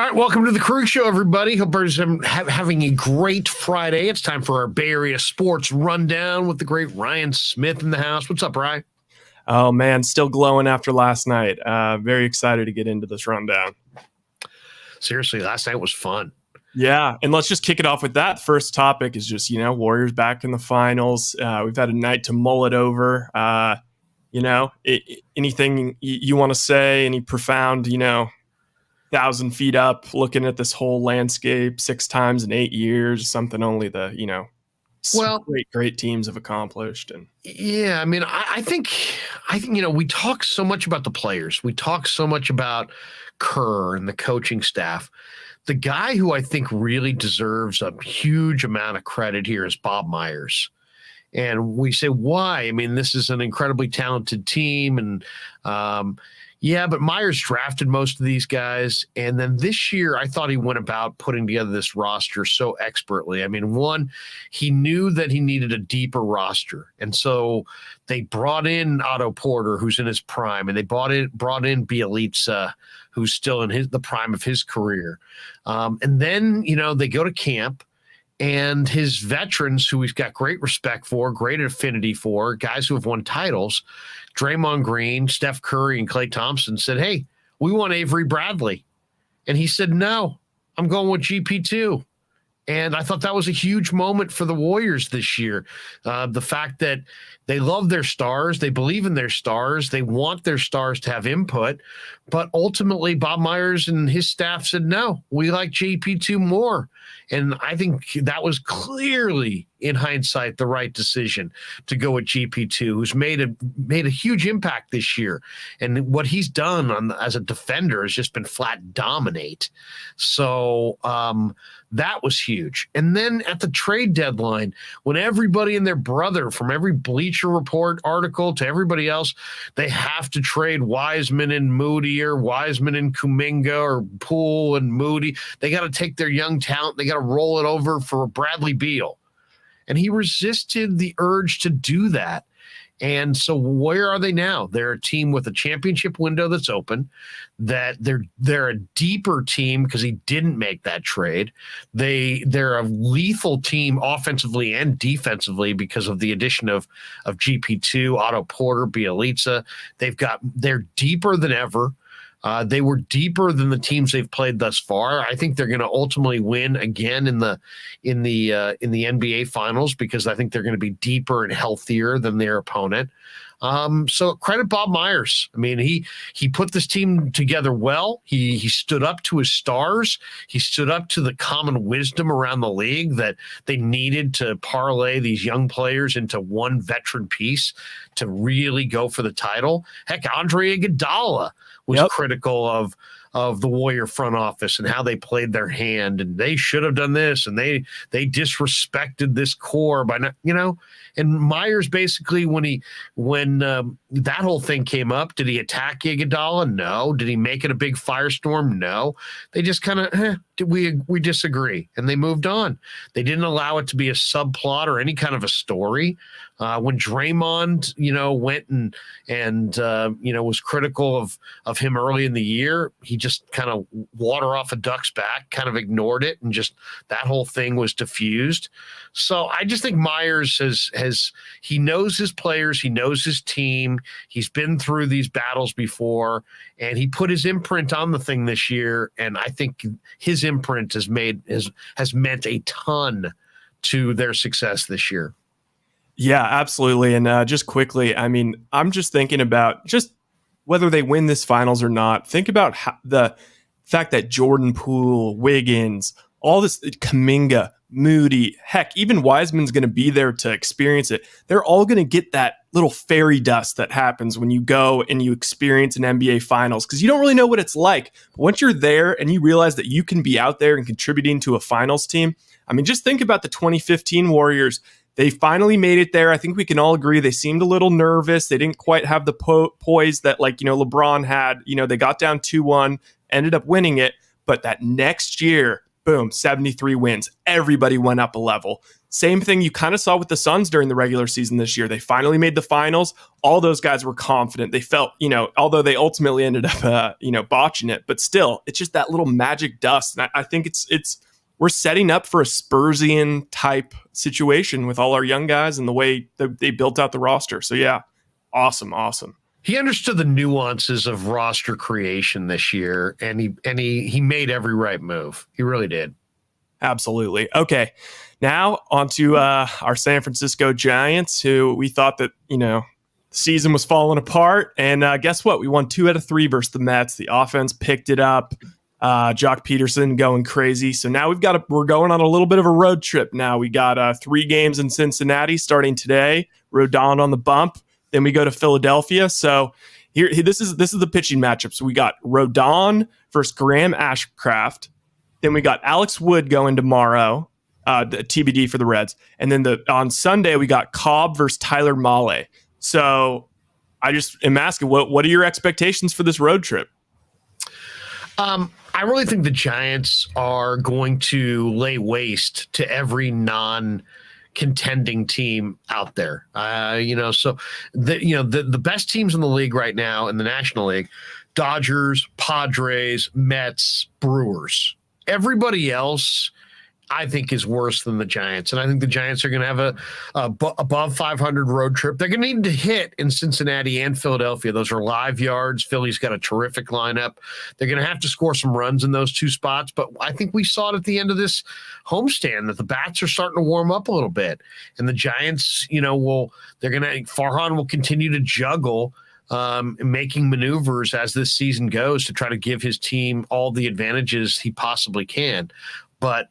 All right, welcome to the Krueg Show, everybody. Hope everybody's having a great Friday. It's time for our Bay Area Sports Rundown with the great Ryan Smith in the house. What's up, Ryan? Oh, man, still glowing after last night. Very excited to get into this rundown. Seriously, last night was fun. Yeah, and let's just kick it off with that. First topic is just, Warriors back in the finals. We've had a night to mull it over. Anything you want to say, any profound, 1,000 feet up, looking at this whole landscape 6 times in 8 years, something only the, great teams have accomplished. And yeah, I mean, I think, we talk so much about the players. We talk so much about Kerr and the coaching staff. The guy who I think really deserves a huge amount of credit here is Bob Myers. And we say, why? I mean, this is an incredibly talented team. And, but Myers drafted most of these guys. And then this year, I thought he went about putting together this roster so expertly. I mean, one, he knew that he needed a deeper roster. And so they brought in Otto Porter, who's in his prime, and they brought in Bjelica, who's still in the prime of his career. And then, they go to camp. And his veterans, who he's got great respect for, great affinity for, guys who have won titles, Draymond Green, Steph Curry, and Klay Thompson said, hey, we want Avery Bradley. And he said, no, I'm going with GP2. And I thought that was a huge moment for the Warriors this year. The fact that they love their stars, they believe in their stars, they want their stars to have input. But ultimately, Bob Myers and his staff said, no, we like GP2 more. And I think that was clearly, in hindsight, the right decision to go with GP2, who's made a huge impact this year. And what he's done as a defender has just been flat dominate. So that was huge. And then at the trade deadline, when everybody and their brother, from every Bleacher Report article to everybody else, they have to trade Wiseman and Moody, or Wiseman and Kuminga, or Poole and Moody. They got to take their young talent. They got to roll it over for Bradley Beal. And he resisted the urge to do that. And so where are they now? They're a team with a championship window that's open, that they're a deeper team because he didn't make that trade. They're a lethal team offensively and defensively because of the addition of GP2, Otto Porter, Bjelica. They're deeper than ever. They were deeper than the teams they've played thus far. I think they're going to ultimately win again in the NBA Finals because I think they're going to be deeper and healthier than their opponent. So credit Bob Myers. I mean, he put this team together well. He stood up to his stars. He stood up to the common wisdom around the league that they needed to parlay these young players into one veteran piece to really go for the title. Heck, Andre Iguodala was critical of the Warrior front office and how they played their hand, and they should have done this, and they disrespected this core by not, and Myers basically when that whole thing came up, did he attack Iguodala? No. Did he make it a big firestorm? No. They just kind of we disagree, and they moved on. They didn't allow it to be a subplot or any kind of a story. When Draymond, went and was critical of him early in the year, he just kind of water off a duck's back, kind of ignored it, and just that whole thing was diffused. So I just think Myers he knows his players, he knows his team, he's been through these battles before, and he put his imprint on the thing this year, and I think his imprint has meant a ton to their success this year. Yeah, absolutely. And just quickly, I mean, I'm just thinking about just whether they win this finals or not. Think about the fact that Jordan Poole, Wiggins, all this, Kuminga, Moody, heck, even Wiseman's going to be there to experience it. They're all going to get that little fairy dust that happens when you go and you experience an NBA Finals, because you don't really know what it's like. But once you're there and you realize that you can be out there and contributing to a finals team, I mean, just think about the 2015 Warriors. They finally made it there. I think we can all agree they seemed a little nervous. They didn't quite have the poise that LeBron had. They got down 2-1, ended up winning it. But that next year, boom, 73 wins. Everybody went up a level. Same thing you kind of saw with the Suns during the regular season this year. They finally made the finals. All those guys were confident. They felt, although they ultimately ended up, botching it, but still, it's just that little magic dust. And I think we're setting up for a Spursian type situation with all our young guys and the way that they built out the roster. So yeah, awesome. He understood the nuances of roster creation this year, and he made every right move. He really did. Absolutely. Okay, now on to our San Francisco Giants, who we thought that, the season was falling apart. And guess what? We won 2 out of 3 versus the Mets. The offense picked it up. Jock Peterson going crazy. So now we're going on a little bit of a road trip now. We got 3 games in Cincinnati starting today. Rodon on the bump. Then we go to Philadelphia. So this is the pitching matchup. So we got Rodon versus Graham Ashcraft. Then we got Alex Wood going tomorrow, the TBD for the Reds. And then on Sunday, we got Cobb versus Tyler Mahle. So I just am asking, what are your expectations for this road trip? I really think the Giants are going to lay waste to every non-contending team out there. So the best teams in the league right now in the National League, Dodgers, Padres, Mets, Brewers. Everybody else, I think, is worse than the Giants. And I think the Giants are going to have a above 500 road trip. They're going to need to hit in Cincinnati and Philadelphia. Those are live yards. Philly's got a terrific lineup. They're going to have to score some runs in those 2 spots. But I think we saw it at the end of this homestand that the bats are starting to warm up a little bit. And the Giants, Farhan will continue to juggle making maneuvers as this season goes to try to give his team all the advantages he possibly can. But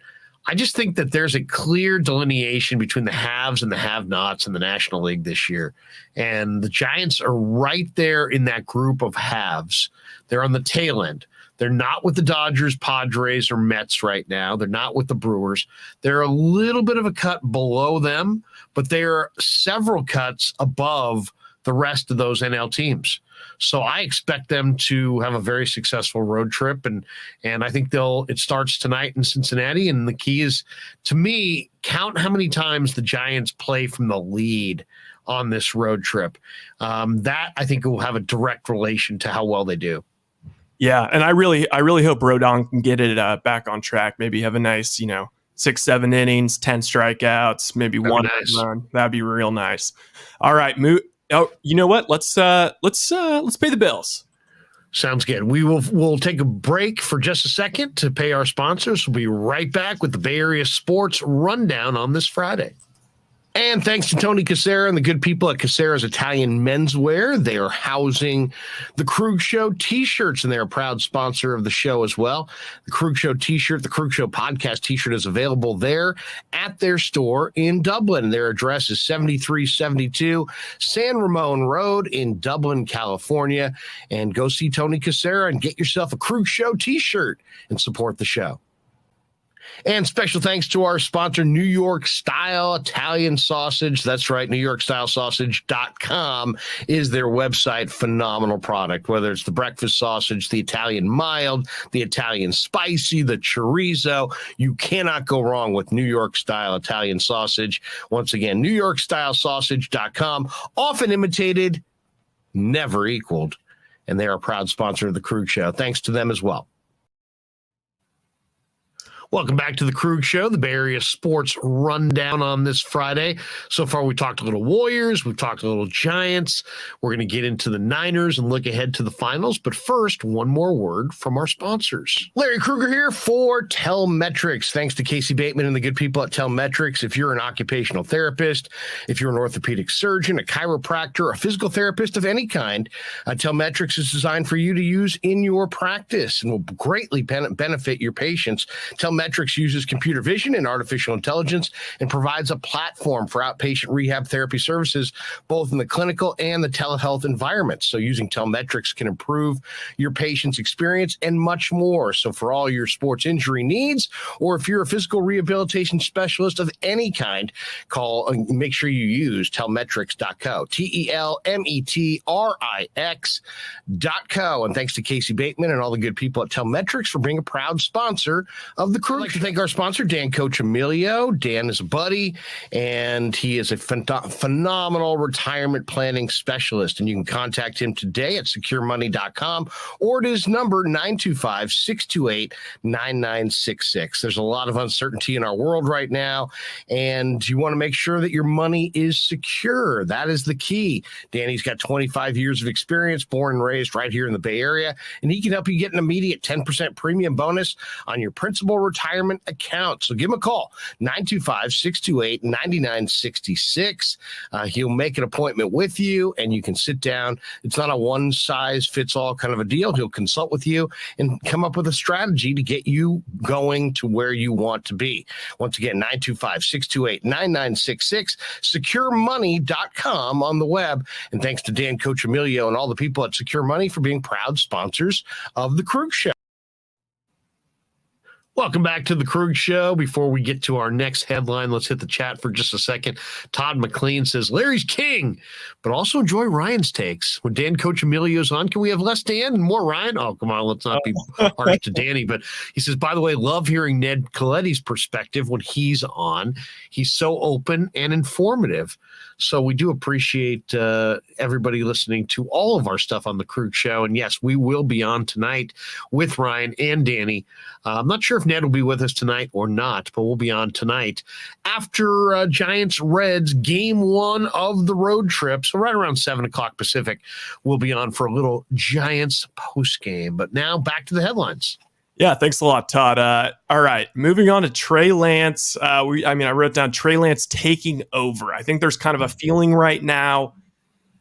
I just think that there's a clear delineation between the haves and the have-nots in the National League this year. And the Giants are right there in that group of haves. They're on the tail end. They're not with the Dodgers, Padres, or Mets right now. They're not with the Brewers. They're a little bit of a cut below them, but they're several cuts above the rest of those NL teams. So I expect them to have a very successful road trip, and I think it starts tonight in Cincinnati. And the key is, to me, count how many times the Giants play from the lead on this road trip. That I think will have a direct relation to how well they do. Yeah, and I really hope Rodon can get it back on track. Maybe have a nice 6-7 innings, 10 strikeouts, maybe one run. That'd be real nice. All right, Oh, you know what? Let's pay the bills. Sounds good. We'll take a break for just a second to pay our sponsors. We'll be right back with the Bay Area Sports Rundown on this Friday. And thanks to Tony Cassera and the good people at Cassera's Italian Menswear. They are housing the Krueg Show t-shirts, and they're a proud sponsor of the show as well. The Krueg Show t-shirt, the Krueg Show podcast t-shirt is available there at their store in Dublin. Their address is 7372 San Ramon Road in Dublin, California. And go see Tony Cassera and get yourself a Krueg Show t-shirt and support the show. And special thanks to our sponsor, New York Style Italian Sausage. That's right, NewYorkStyleSausage.com is their website. Phenomenal product, whether it's the breakfast sausage, the Italian mild, the Italian spicy, the chorizo. You cannot go wrong with New York Style Italian Sausage. Once again, NewYorkStyleSausage.com, often imitated, never equaled. And they are a proud sponsor of the Krueg Show. Thanks to them as well. Welcome back to the Krueg Show, the Bay Area Sports Rundown on this Friday. So far, we talked a little Warriors, we've talked a little Giants. We're going to get into the Niners and look ahead to the finals. But first, one more word from our sponsors. Larry Krueger here for Telmetrics. Thanks to Casey Bateman and the good people at Telmetrics. If you're an occupational therapist, if you're an orthopedic surgeon, a chiropractor, a physical therapist of any kind, Telmetrics is designed for you to use in your practice and will greatly benefit your patients. Telmetrics uses computer vision and artificial intelligence and provides a platform for outpatient rehab therapy services, both in the clinical and the telehealth environments. So using Telmetrics can improve your patient's experience and much more. So for all your sports injury needs, or if you're a physical rehabilitation specialist of any kind, make sure you use Telmetrics.co, Telmetrix.co. And thanks to Casey Bateman and all the good people at Telmetrics for being a proud sponsor of the I'd like to thank our sponsor, Dan Coach Emilio. Dan is a buddy, and he is a phenomenal retirement planning specialist. And you can contact him today at securemoney.com or at his number, 925-628-9966. There's a lot of uncertainty in our world right now, and you want to make sure that your money is secure. That is the key. Danny's got 25 years of experience, born and raised right here in the Bay Area, and he can help you get an immediate 10% premium bonus on your principal retirement account. So give him a call, 925-628-9966. He'll make an appointment with you, and you can sit down. It's not a one-size-fits-all kind of a deal. He'll consult with you and come up with a strategy to get you going to where you want to be. Once again, 925-628-9966, securemoney.com on the web. And thanks to Dan Coach Emilio and all the people at Secure Money for being proud sponsors of the Krueg Show. Welcome back to the Krueg Show. Before we get to our next headline, let's hit the chat for just a second. Todd McLean says, Larry's king, but also enjoy Ryan's takes. When Dan Coach Emilio's on, can we have less Dan and more Ryan? Oh, come on, let's not be harsh to Danny. But he says, by the way, love hearing Ned Colletti's perspective when he's on. He's so open and informative. So we do appreciate everybody listening to all of our stuff on the Krueg Show. And yes, we will be on tonight with Ryan and Danny. I'm not sure if Ned will be with us tonight or not, but we'll be on tonight after Giants-Reds game one of the road trip. So right around 7 o'clock Pacific, we'll be on for a little Giants postgame. But now back to the headlines. Yeah, thanks a lot, Todd. All right, moving on to Trey Lance. I wrote down Trey Lance taking over. I think there's kind of a feeling right now.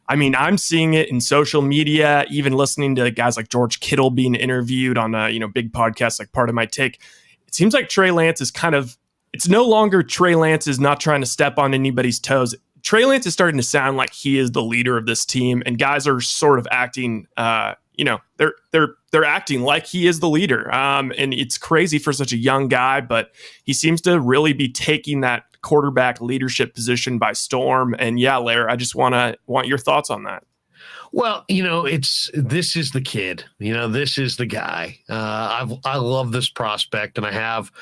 I mean, I'm seeing it in social media, even listening to guys like George Kittle being interviewed on big podcasts like Part of My Take. It seems like Trey Lance is it's no longer Trey Lance is not trying to step on anybody's toes. Trey Lance is starting to sound like he is the leader of this team, and guys are sort of acting they're acting like he is the leader. And it's crazy for such a young guy, but he seems to really be taking that quarterback leadership position by storm. And yeah, Larry, I just want your thoughts on that. Well, this is the kid, this is the guy. I love this prospect, and I have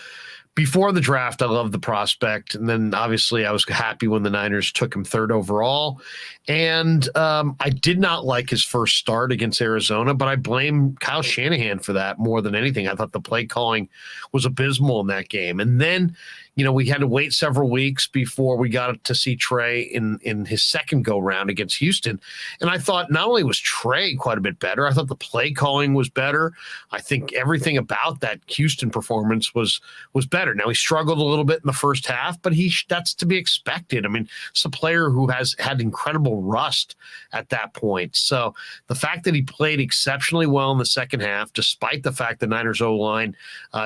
before the draft, I loved the prospect. And then obviously I was happy when the Niners took him 3rd overall. And I did not like his first start against Arizona, but I blame Kyle Shanahan for that more than anything. I thought the play calling was abysmal in that game. And then, we had to wait several weeks before we got to see Trey in his second go-round against Houston. And I thought not only was Trey quite a bit better, I thought the play calling was better. I think everything about that Houston performance was better. Now, he struggled a little bit in the first half, but that's to be expected. I mean, it's a player who has had incredible rust at that point. So the fact that he played exceptionally well in the second half, despite the fact the Niners O-line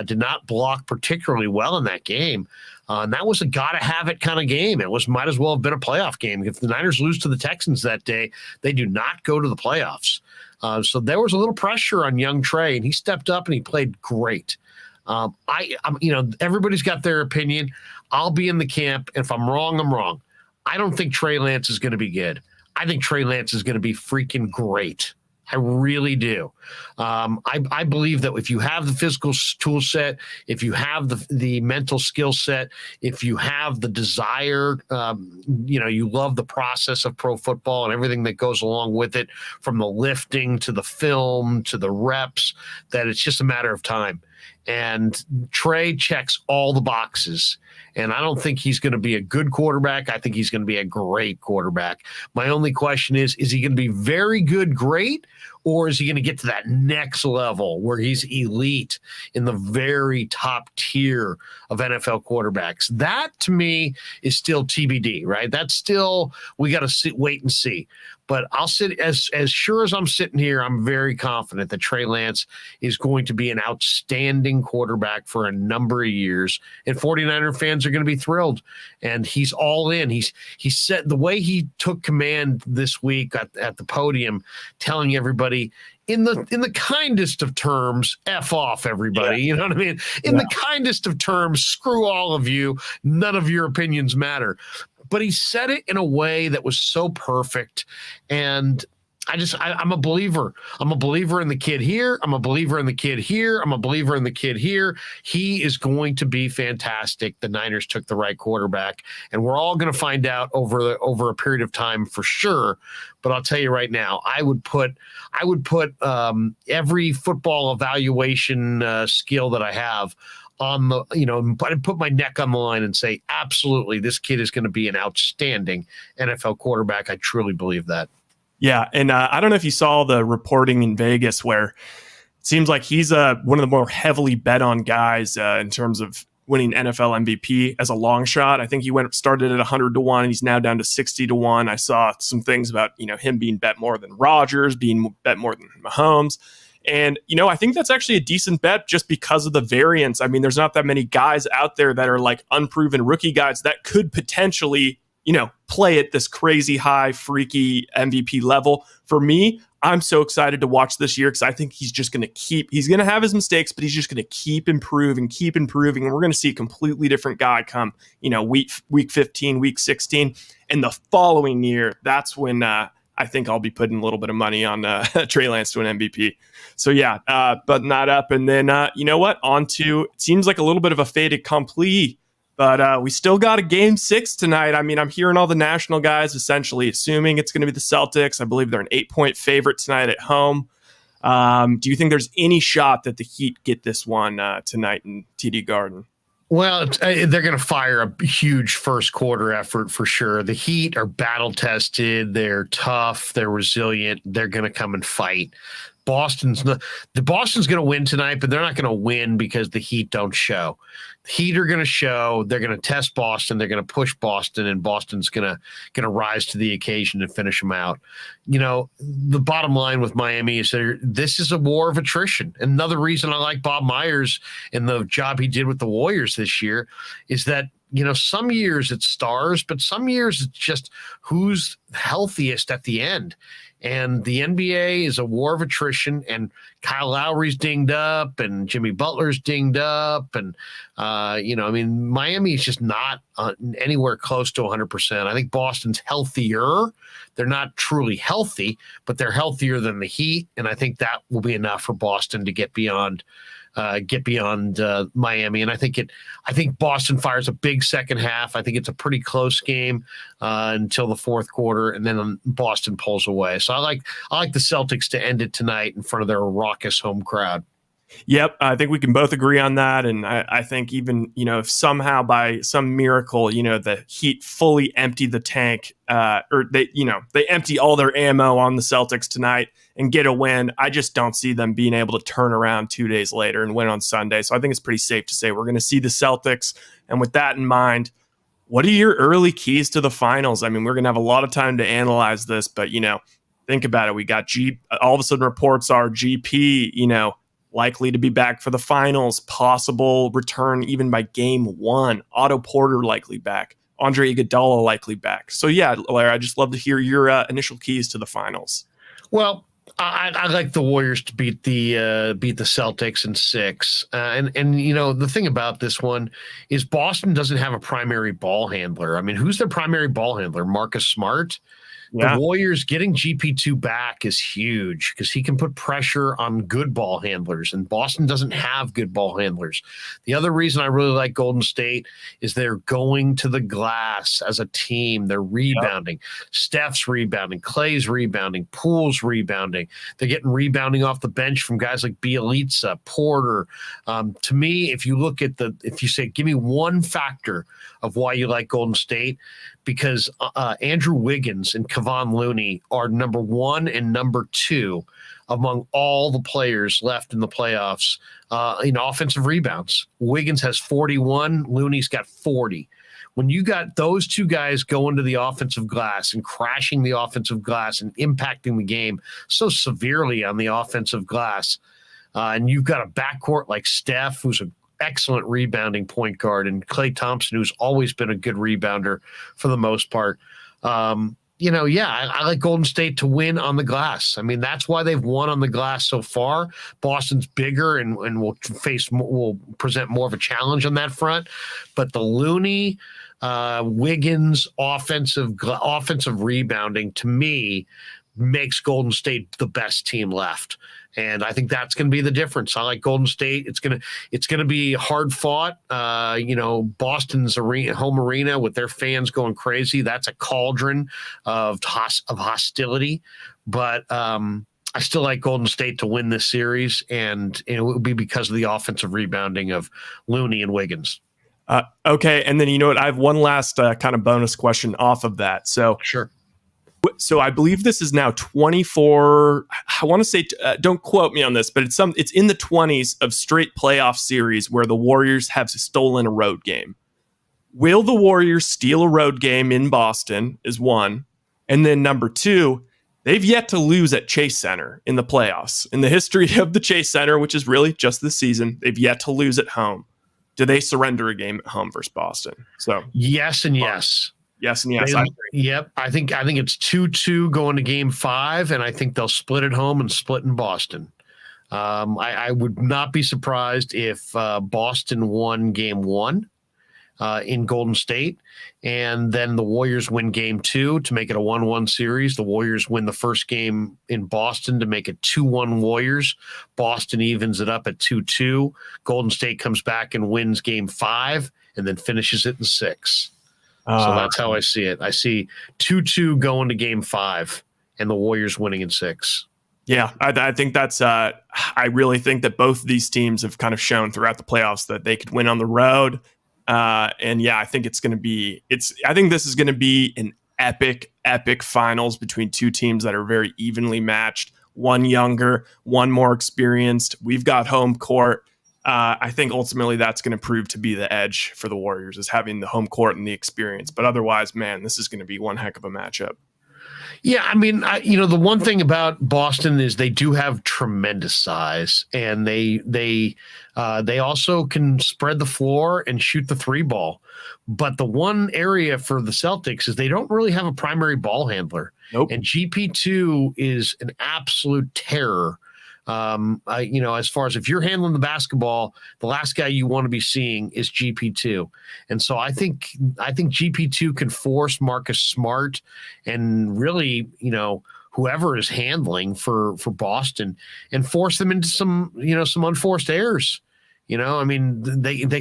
did not block particularly well in that game, and that was a gotta-have-it kind of game. It might as well have been a playoff game. If the Niners lose to the Texans that day, they do not go to the playoffs. So there was a little pressure on young Trey, and he stepped up and he played great. Everybody's got their opinion. I'll be in the camp. If I'm wrong, I'm wrong. I don't think Trey Lance is going to be good. I think Trey Lance is going to be freaking great. I really do. I believe that if you have the physical tool set, if you have the mental skill set, if you have the desire, you love the process of pro football and everything that goes along with it, from the lifting to the film to the reps, that it's just a matter of time. And Trey checks all the boxes. And I don't think he's going to be a good quarterback. I think he's going to be a great quarterback. My only question is he going to be very good, great, or is he going to get to that next level where he's elite in the very top tier of NFL quarterbacks? That, to me, is still TBD, right? That's still, we got to wait and see. But I'll sit as sure as I'm sitting here, I'm very confident that Trey Lance is going to be an outstanding quarterback for a number of years. And 49er fans are going to be thrilled. And he's all in. He said the way he took command this week at the podium, telling everybody in the kindest of terms, F off, everybody. Yeah. You know what I mean? In the kindest of terms, screw all of you. None of your opinions matter. But he said it in a way that was so perfect. And I'm a believer. I'm a believer in the kid here. I'm a believer in the kid here. I'm a believer in the kid here. He is going to be fantastic. The Niners took the right quarterback, and we're all going to find out over a period of time for sure. But I'll tell you right now, I would put every football evaluation skill that I have on the, but put my neck on the line and say, absolutely, this kid is going to be an outstanding NFL quarterback. I truly believe that. Yeah, and I don't know if you saw the reporting in Vegas where it seems like he's one of the more heavily bet on guys in terms of winning NFL MVP as a long shot. I think he started at 100 to 1 and he's now down to 60 to 1. I saw some things about him being bet more than Rodgers, being bet more than Mahomes. And, I think that's actually a decent bet just because of the variance. I mean, there's not that many guys out there that are like unproven rookie guys that could potentially, play at this crazy high, freaky MVP level. For me, I'm so excited to watch this year because I think he's just going to he's going to have his mistakes, but he's just going to keep improving. And we're going to see a completely different guy come, week 15, week 16. And the following year, that's when I think I'll be putting a little bit of money on Trey Lance to an MVP. So yeah, button that up. And then, you know what? On to, it seems like a little bit of a fait accompli, but we still got a game 6 tonight. I mean, I'm hearing all the national guys essentially assuming it's going to be the Celtics. I believe they're an 8-point favorite tonight at home. Do you think there's any shot that the Heat get this one tonight in TD Garden? Well, they're going to fire a huge first quarter effort for sure. The Heat are battle tested. They're tough. They're resilient. They're going to come and fight. Boston's going to win tonight, but they're not going to win because the Heat don't show. The Heat are going to show. They're going to test Boston. They're going to push Boston, and Boston's going to rise to the occasion and finish them out. The bottom line with Miami is this is a war of attrition. Another reason I like Bob Myers and the job he did with the Warriors this year is that some years it's stars, but some years it's just who's healthiest at the end. And the NBA is a war of attrition, and Kyle Lowry's dinged up and Jimmy Butler's dinged up. And, Miami is just not anywhere close to 100%. I think Boston's healthier. They're not truly healthy, but they're healthier than the Heat. And I think that will be enough for Boston to get beyond Miami. And I think Boston fires a big second half. I think it's a pretty close game until the fourth quarter, and then Boston pulls away. So I like the Celtics to end it tonight in front of their raucous home crowd. Yep, I think we can both agree on that. And I think even, if somehow by some miracle, the Heat fully empty the tank or they empty all their ammo on the Celtics tonight and get a win, I just don't see them being able to turn around 2 days later and win on Sunday. So I think it's pretty safe to say we're going to see the Celtics. And with that in mind, what are your early keys to the finals? I mean, we're going to have a lot of time to analyze this, but, think about it. We got all of a sudden reports are GP, likely to be back for the finals, possible return even by game 1. Otto Porter likely back. Andre Iguodala likely back. So yeah, Larry, I'd just love to hear your initial keys to the finals. Well, I like the Warriors to beat the Celtics in 6. And the thing about this one is Boston doesn't have a primary ball handler. I mean, who's their primary ball handler? Marcus Smart? Yeah. The Warriors getting GP2 back is huge because he can put pressure on good ball handlers, and Boston doesn't have good ball handlers. The other reason I really like Golden State is they're going to the glass as a team. They're rebounding. Yep. Steph's rebounding. Clay's rebounding. Poole's rebounding. They're getting rebounding off the bench from guys like Bielitsa, Porter. To me, if you say, give me one factor of why you like Golden State, because Andrew Wiggins and Kevon Looney are number 1 and number 2 among all the players left in the playoffs in offensive rebounds. Wiggins has 41. Looney's got 40. When you got those two guys going to the offensive glass and crashing the offensive glass and impacting the game so severely on the offensive glass, and you've got a backcourt like Steph, who's an excellent rebounding point guard, and Klay Thompson, who's always been a good rebounder for the most part. I like Golden State to win on the glass. I mean, that's why they've won on the glass so far. Boston's bigger and will present more of a challenge on that front. But the Looney, Wiggins offensive rebounding, to me, makes Golden State the best team left. And I think that's going to be the difference. I like Golden State. It's going to be hard fought. Boston's home arena with their fans going crazy. That's a cauldron of hostility. But I still like Golden State to win this series, and it will be because of the offensive rebounding of Looney and Wiggins. Okay, and then you know what? I have one last kind of bonus question off of that. So sure. So I believe this is now 24. I want to say, don't quote me on this, but it's in the 20s of straight playoff series where the Warriors have stolen a road game. Will the Warriors steal a road game in Boston? Is one, and then number two, they've yet to lose at Chase Center in the playoffs. In the history of the Chase Center, which is really just this season, they've yet to lose at home. Do they surrender a game at home versus Boston? So yes and yes. Yes and yes. I agree. Yep. I think it's 2-2 going to game 5, and I think they'll split at home and split in Boston. I would not be surprised if Boston won game 1 in Golden State, and then the Warriors win game 2 to make it a 1-1 series. The Warriors win the first game in Boston to make it 2-1 Warriors. Boston evens it up at 2-2. Golden State comes back and wins game 5 and then finishes it in 6. So that's how I see it. I see 2-2 going to game 5 and the Warriors winning in 6. Yeah, I think that's I really think that both of these teams have kind of shown throughout the playoffs that they could win on the road. And yeah, I think I think this is going to be an epic finals between two teams that are very evenly matched, one younger, one more experienced. We've got home court. I think ultimately that's going to prove to be the edge for the Warriors, is having the home court and the experience. But otherwise, man, this is going to be one heck of a matchup. Yeah, I mean, the one thing about Boston is they do have tremendous size, and they also can spread the floor and shoot the 3 ball. But the one area for the Celtics is they don't really have a primary ball handler. Nope. And GP2 is an absolute terror. As far as if you're handling the basketball, the last guy you want to be seeing is GP2. And so I think GP2 can force Marcus Smart and really, whoever is handling for Boston and force them into some unforced errors. They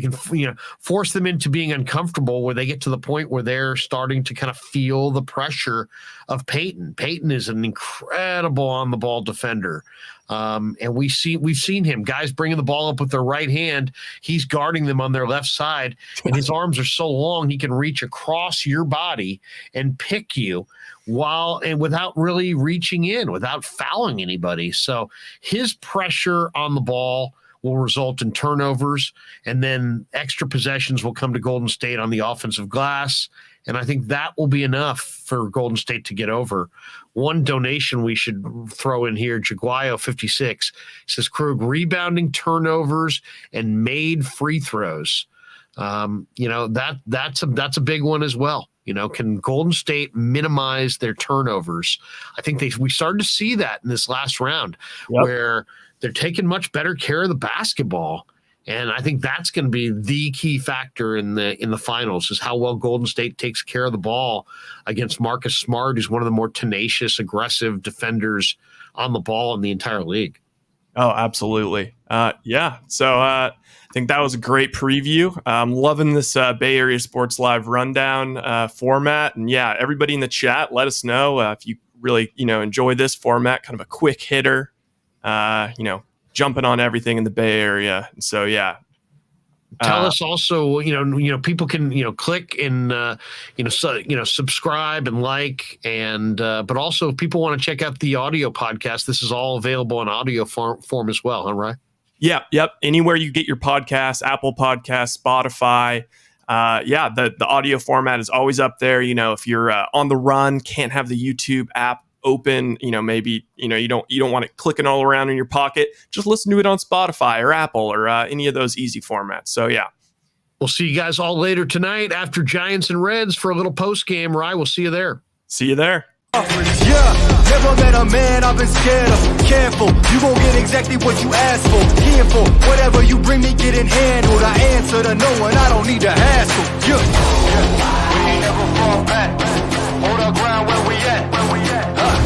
can, force them into being uncomfortable where they get to the point where they're starting to kind of feel the pressure of Peyton. Peyton is an incredible on the ball defender. And we've seen him, guys bringing the ball up with their right hand. He's guarding them on their left side, and his arms are so long he can reach across your body and pick you without really reaching in, without fouling anybody. So his pressure on the ball will result in turnovers, and then extra possessions will come to Golden State on the offensive glass. And I think that will be enough for Golden State to get over. One donation we should throw in here, Jaguayo 56 says Krug rebounding, turnovers, and made free throws. That's a big one as well. Can Golden State minimize their turnovers? I think we started to see that in this last round, where they're taking much better care of the basketball. And I think that's going to be the key factor in the finals, is how well Golden State takes care of the ball against Marcus Smart, who's one of the more tenacious, aggressive defenders on the ball in the entire league. Oh, absolutely. So I think that was a great preview. I'm loving this Bay Area Sports Live rundown format. And yeah, everybody in the chat, let us know if you really, enjoy this format, kind of a quick hitter, jumping on everything in the Bay Area. And so, yeah. Tell us also, people can, click and, subscribe and like, and, but also if people want to check out the audio podcast, this is all available in audio form as well. Huh, right? Yeah. Yep. Anywhere you get your podcasts, Apple Podcasts, Spotify. The audio format is always up there. If you're on the run, can't have the YouTube app open, maybe you don't want it clicking all around in your pocket, just listen to it on Spotify or Apple or any of those easy formats. So yeah, we'll see you guys all later tonight after Giants and Reds for a little post game. Rye, we'll see you there. Never met a man I've been scared of. Careful, you gon' get exactly what you asked for. Here for whatever you bring me, getting handled. I answer to no one, I don't need to hassle. We ain't never fall back. Hold our ground where we at.